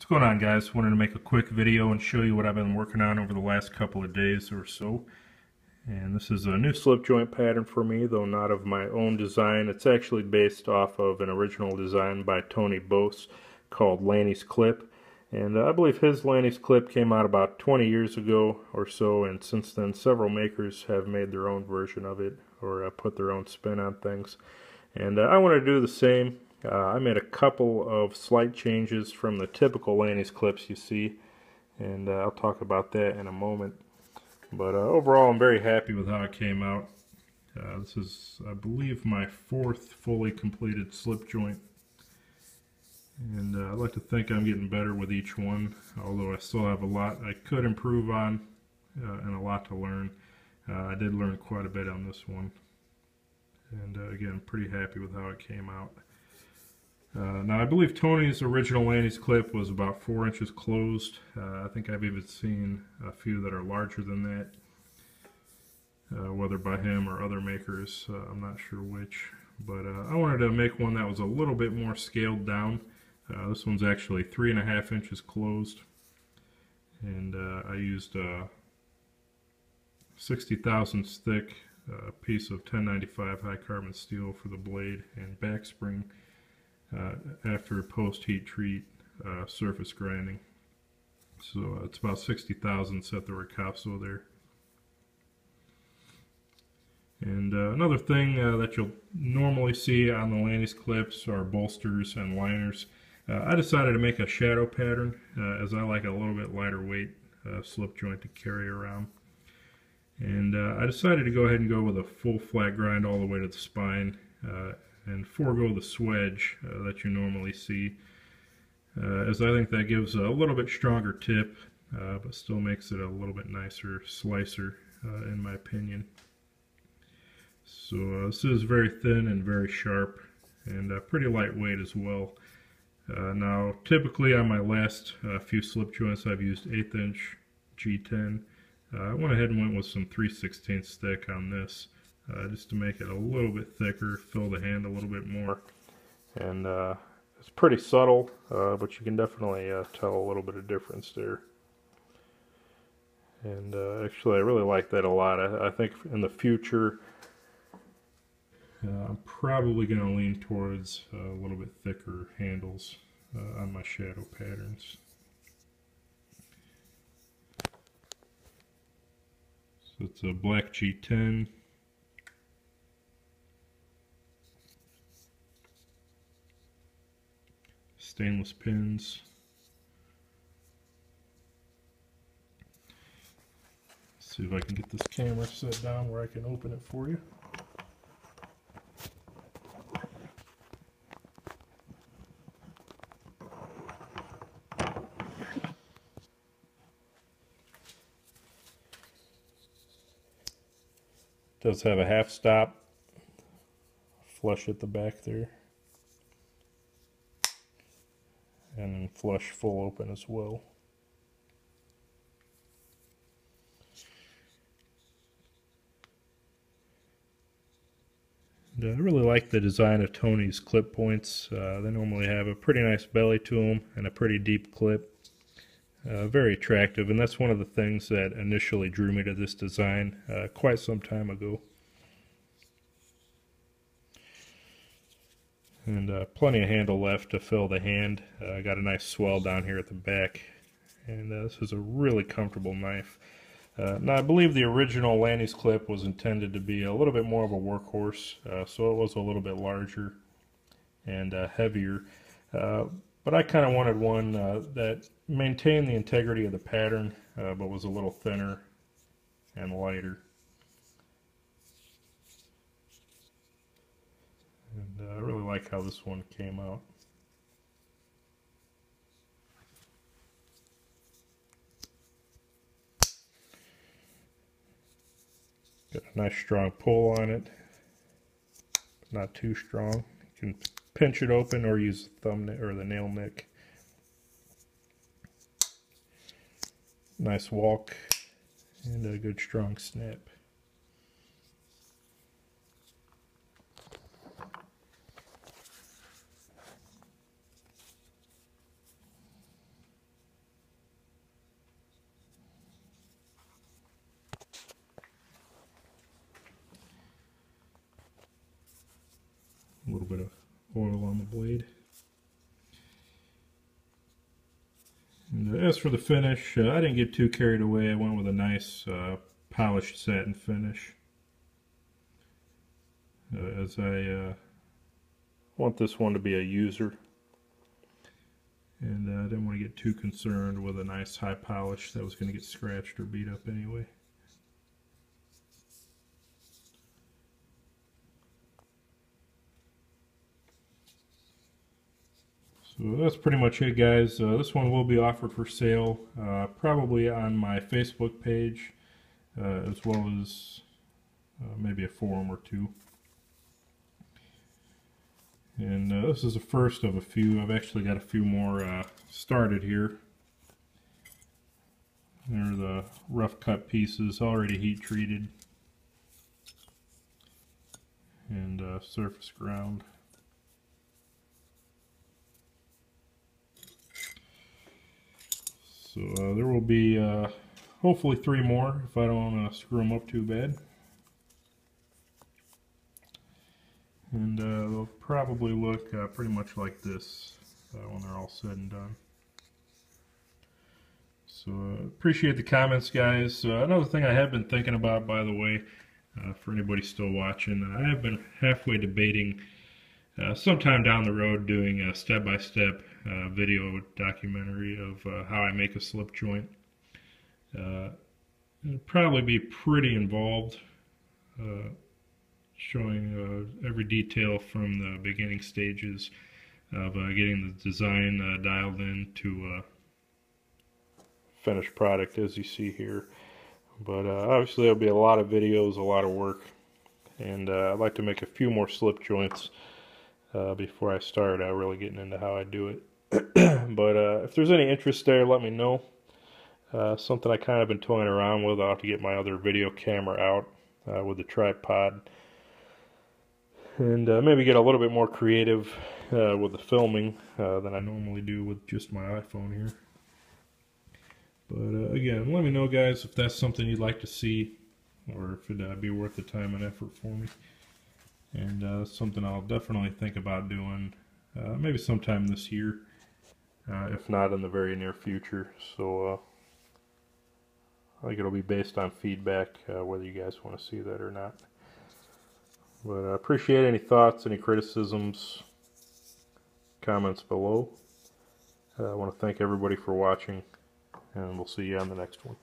What's going on, guys? Wanted to make a quick video and show you what I've been working on over the last couple of days or so. And this is a new slip joint pattern for me, though not of my own design. It's actually based off of an original design by Tony Bose called Lanny's Clip. And I believe his Lanny's Clip came out about 20 years ago or so, and since then several makers have made their own version of it or put their own spin on things. And I want to do the same. I made a couple of slight changes from the typical Lanny's clips you see, and I'll talk about that in a moment. But overall, I'm very happy with how it came out. This is, I believe, my fourth fully completed slip joint, and I like to think I'm getting better with each one, although I still have a lot I could improve on and a lot to learn. I did learn quite a bit on this one, and again, pretty happy with how it came out. Now, I believe Tony's original Lanny's clip was about 4 inches closed. I think I've even seen a few that are larger than that, whether by him or other makers. I'm not sure which. But I wanted to make one that was a little bit more scaled down. This one's actually 3.5 inches closed. And I used a 60 thousandths thick piece of 1095 high carbon steel for the blade and back spring. After post-heat treat surface grinding. So it's about 60 thousandths at the ricasso there. And another thing that you'll normally see on the Lanny's clips are bolsters and liners. I decided to make a shadow pattern as I like a little bit lighter weight slip joint to carry around. And I decided to go ahead and go with a full flat grind all the way to the spine. And forego the swedge that you normally see, as I think that gives a little bit stronger tip, but still makes it a little bit nicer slicer, in my opinion. So this is very thin and very sharp, and pretty lightweight as well. Now, typically on my last few slip joints, I've used 1/8 inch G10. I went ahead and went with some 3/16 thick on this. Just to make it a little bit thicker, fill the hand a little bit more. And it's pretty subtle, but you can definitely tell a little bit of difference there. And actually, I really like that a lot. I think in the future, I'm probably going to lean towards a little bit thicker handles on my shadow patterns. So it's a black G10. Stainless pins. Let's see if I can get this camera set down where I can open it for you. It does have a half stop flush at the back there. And then flush full open as well. And I really like the design of Tony's clip points. They normally have a pretty nice belly to them and a pretty deep clip. Very attractive, and that's one of the things that initially drew me to this design quite some time ago. And plenty of handle left to fill the hand. I got a nice swell down here at the back, and this is a really comfortable knife. Now, I believe the original Lanny's clip was intended to be a little bit more of a workhorse, so it was a little bit larger and heavier. But I kind of wanted one that maintained the integrity of the pattern, but was a little thinner and lighter. And I really like how this one came out. Got a nice strong pull on it. Not too strong. You can pinch it open or use the thumb or the nail nick. Nice walk and a good strong snap. bit of oil on the blade. And as for the finish, I didn't get too carried away. I went with a nice polished satin finish, as I want this one to be a user, and I didn't want to get too concerned with a nice high polish that was going to get scratched or beat up anyway. So that's pretty much it, guys. This one will be offered for sale, probably on my Facebook page, as well as maybe a forum or two. And this is the first of a few. I've actually got a few more started here. There are the rough cut pieces, already heat treated and surface ground. So there will be hopefully 3 more if I don't screw them up too bad. And they'll probably look pretty much like this when they're all said and done. So appreciate the comments, guys. Another thing I have been thinking about, by the way, for anybody still watching, I have been halfway debating sometime down the road doing a step-by-step video documentary of how I make a slip joint. It'll probably be pretty involved, showing every detail from the beginning stages of getting the design dialed in to finished product, as you see here. But obviously there'll be a lot of videos, a lot of work, and I'd like to make a few more slip joints before I start really getting into how I do it. But if there's any interest there, let me know. Something I kind of been toying around with. I'll have to get my other video camera out with the tripod, and maybe get a little bit more creative with the filming than I normally do with just my iPhone here. But again, let me know, guys, if that's something you'd like to see, or if it'd be worth the time and effort for me. And something I'll definitely think about doing maybe sometime this year, if not in the very near future. So I think it'll be based on feedback, whether you guys want to see that or not. But I appreciate any thoughts, any criticisms, comments below. I want to thank everybody for watching, and we'll see you on the next one.